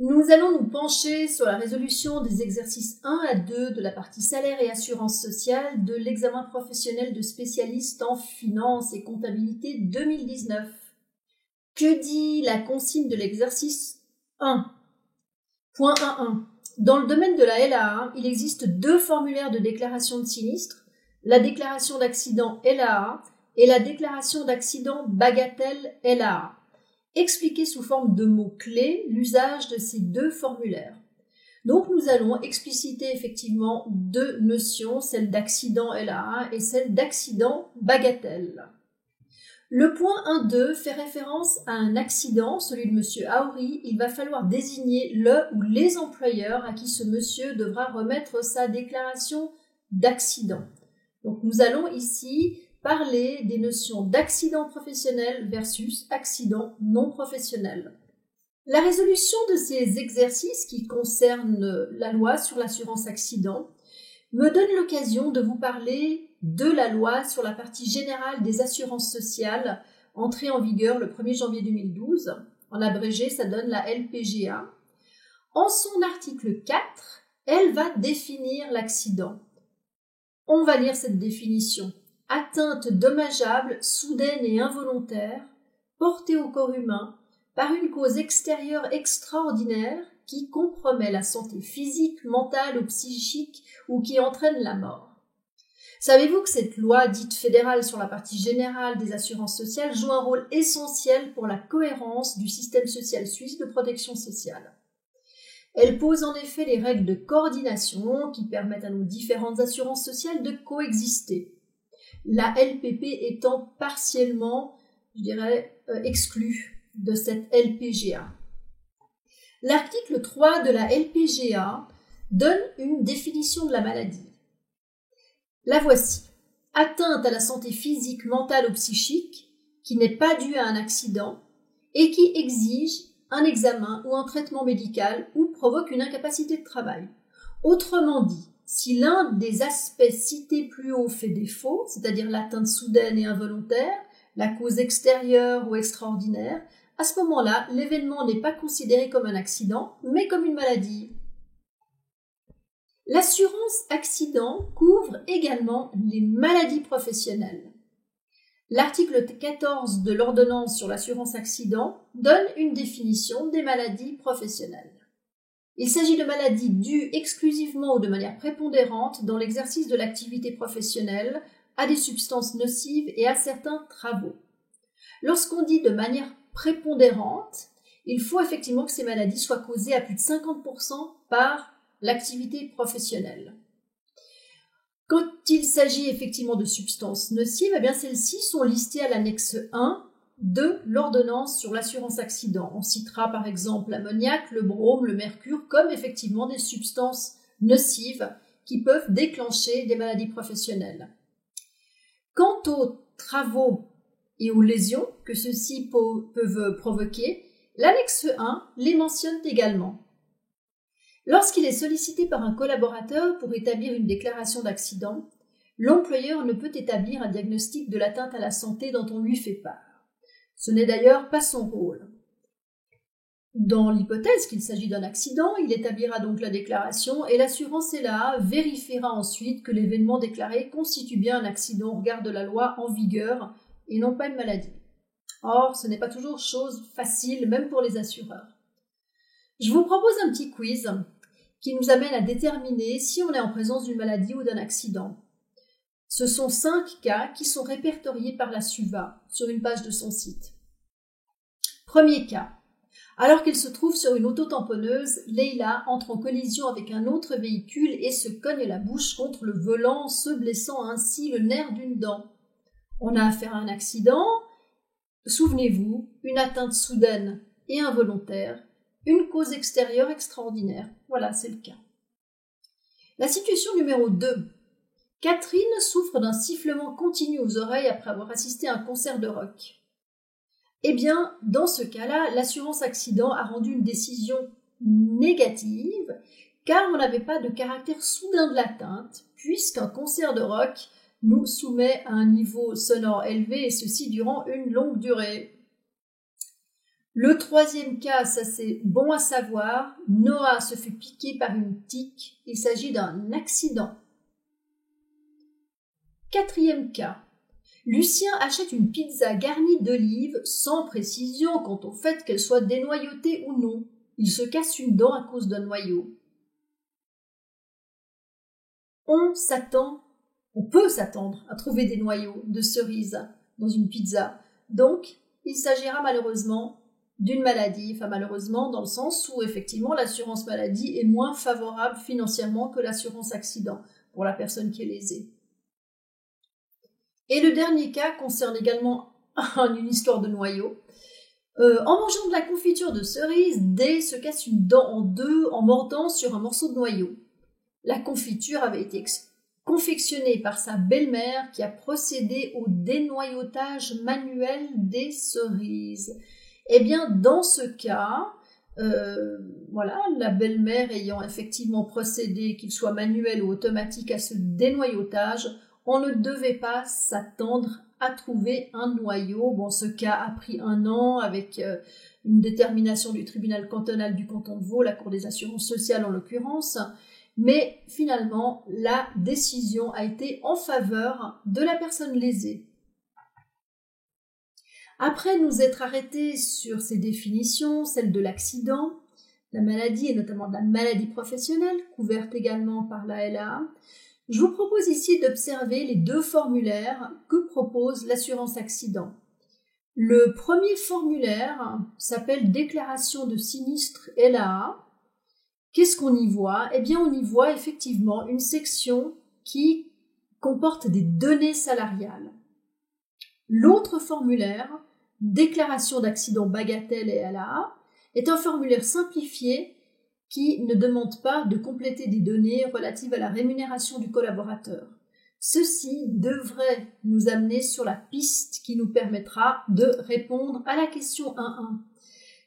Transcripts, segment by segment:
Nous allons nous pencher sur la résolution des exercices 1 à 2 de la partie salaire et assurance sociale de l'examen professionnel de spécialiste en finance et comptabilité 2019. Que dit la consigne de l'exercice 1 ? Point 1.1. Dans le domaine de la LAA, il existe deux formulaires de déclaration de sinistre, la déclaration d'accident LAA et la déclaration d'accident bagatelle LAA. Expliquer sous forme de mots-clés l'usage de ces deux formulaires. Donc nous allons expliciter effectivement deux notions, celle d'accident LAA et celle d'accident bagatelle. Le point 1.2 fait référence à un accident, celui de monsieur Aouri. Il va falloir désigner le ou les employeurs à qui ce monsieur devra remettre sa déclaration d'accident. Donc nous allons ici parler des notions d'accident professionnel versus accident non professionnel. La résolution de ces exercices qui concernent la loi sur l'assurance accident me donne l'occasion de vous parler de la loi sur la partie générale des assurances sociales, entrée en vigueur le 1er janvier 2012. En abrégé, ça donne la LPGA. En son article 4, elle va définir l'accident. On va lire cette définition. Atteinte dommageable, soudaine et involontaire, portée au corps humain par une cause extérieure extraordinaire qui compromet la santé physique, mentale ou psychique ou qui entraîne la mort. Savez-vous que cette loi dite fédérale sur la partie générale des assurances sociales joue un rôle essentiel pour la cohérence du système social suisse de protection sociale ? Elle pose en effet les règles de coordination qui permettent à nos différentes assurances sociales de coexister. La LPP étant partiellement, exclue de cette LPGA. L'article 3 de la LPGA donne une définition de la maladie. La voici. Atteinte à la santé physique, mentale ou psychique qui n'est pas due à un accident et qui exige un examen ou un traitement médical ou provoque une incapacité de travail. Autrement dit, si l'un des aspects cités plus haut fait défaut, c'est-à-dire l'atteinte soudaine et involontaire, la cause extérieure ou extraordinaire, à ce moment-là, l'événement n'est pas considéré comme un accident, mais comme une maladie. L'assurance accident couvre également les maladies professionnelles. L'article 14 de l'ordonnance sur l'assurance accident donne une définition des maladies professionnelles. Il s'agit de maladies dues exclusivement ou de manière prépondérante dans l'exercice de l'activité professionnelle à des substances nocives et à certains travaux. Lorsqu'on dit de manière prépondérante, il faut effectivement que ces maladies soient causées à plus de 50% par l'activité professionnelle. Quand il s'agit effectivement de substances nocives, eh bien celles-ci sont listées à l'annexe 1 de l'ordonnance sur l'assurance accident. On citera par exemple l'ammoniac, le brome, le mercure comme effectivement des substances nocives qui peuvent déclencher des maladies professionnelles. Quant aux travaux et aux lésions que ceux-ci peuvent provoquer, l'annexe 1 les mentionne également. Lorsqu'il est sollicité par un collaborateur pour établir une déclaration d'accident, l'employeur ne peut établir un diagnostic de l'atteinte à la santé dont on lui fait part. Ce n'est d'ailleurs pas son rôle. Dans l'hypothèse qu'il s'agit d'un accident, il établira donc la déclaration et l'assurance LAA vérifiera ensuite que l'événement déclaré constitue bien un accident au regard de la loi en vigueur et non pas une maladie. Or, ce n'est pas toujours chose facile, même pour les assureurs. Je vous propose un petit quiz qui nous amène à déterminer si on est en présence d'une maladie ou d'un accident. Ce sont 5 cas qui sont répertoriés par la SUVA sur une page de son site. Premier cas. Alors qu'elle se trouve sur une auto-tamponneuse, Leila entre en collision avec un autre véhicule et se cogne la bouche contre le volant, se blessant ainsi le nerf d'une dent. On a affaire à un accident. Souvenez-vous, une atteinte soudaine et involontaire, une cause extérieure extraordinaire. Voilà, c'est le cas. La situation numéro 2. Catherine souffre d'un sifflement continu aux oreilles après avoir assisté à un concert de rock. Eh bien, dans ce cas-là, l'assurance accident a rendu une décision négative car on n'avait pas de caractère soudain de l'atteinte puisqu'un concert de rock nous soumet à un niveau sonore élevé et ceci durant une longue durée. Le troisième cas, ça c'est bon à savoir, Noah se fait piquer par une tique, il s'agit d'un accident. Quatrième cas, Lucien achète une pizza garnie d'olives sans précision quant au fait qu'elle soit dénoyautée ou non. Il se casse une dent à cause d'un noyau. On peut s'attendre à trouver des noyaux de cerises dans une pizza. Donc, il s'agira malheureusement d'une maladie, enfin malheureusement dans le sens où effectivement l'assurance maladie est moins favorable financièrement que l'assurance accident pour la personne qui est lésée. Et le dernier cas concerne également une histoire de noyau. En mangeant de la confiture de cerise, D se casse une dent en deux en mordant sur un morceau de noyau. La confiture avait été confectionnée par sa belle-mère qui a procédé au dénoyautage manuel des cerises. Eh bien, dans ce cas, la belle-mère ayant effectivement procédé, qu'il soit manuel ou automatique, à ce dénoyautage, on ne devait pas s'attendre à trouver un noyau. Bon, ce cas a pris 1 an avec une détermination du tribunal cantonal du canton de Vaud, la Cour des assurances sociales en l'occurrence, mais finalement, la décision a été en faveur de la personne lésée. Après nous être arrêtés sur ces définitions, celle de l'accident, la maladie et notamment de la maladie professionnelle, couverte également par la LAA, je vous propose ici d'observer les 2 formulaires que propose l'assurance accident. Le premier formulaire s'appelle Déclaration de sinistre LAA. Qu'est-ce qu'on y voit? Eh bien, on y voit effectivement une section qui comporte des données salariales. L'autre formulaire, Déclaration d'accident bagatelle et LAA, est un formulaire simplifié qui ne demande pas de compléter des données relatives à la rémunération du collaborateur. Ceci devrait nous amener sur la piste qui nous permettra de répondre à la question 1.1.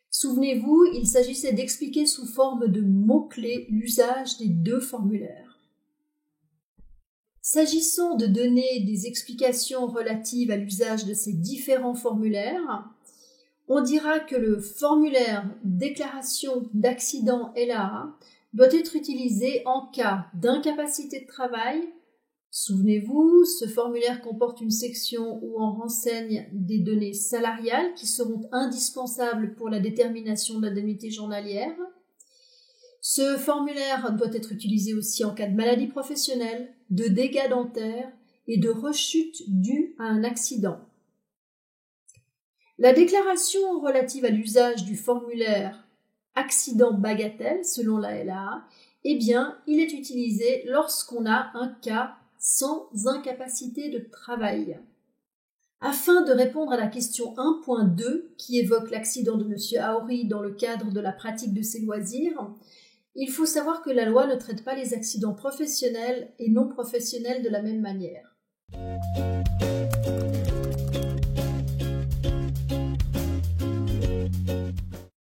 Souvenez-vous, il s'agissait d'expliquer sous forme de mots-clés l'usage des 2 formulaires. S'agissant de donner des explications relatives à l'usage de ces différents formulaires, on dira que le formulaire déclaration d'accident LAA doit être utilisé en cas d'incapacité de travail. Souvenez-vous, ce formulaire comporte une section où on renseigne des données salariales qui seront indispensables pour la détermination de l'indemnité journalière. Ce formulaire doit être utilisé aussi en cas de maladie professionnelle, de dégâts dentaires et de rechute due à un accident. La déclaration relative à l'usage du formulaire accident bagatelle selon la LAA, eh bien, il est utilisé lorsqu'on a un cas sans incapacité de travail. Afin de répondre à la question 1.2 qui évoque l'accident de M. Aouri dans le cadre de la pratique de ses loisirs, il faut savoir que la loi ne traite pas les accidents professionnels et non professionnels de la même manière.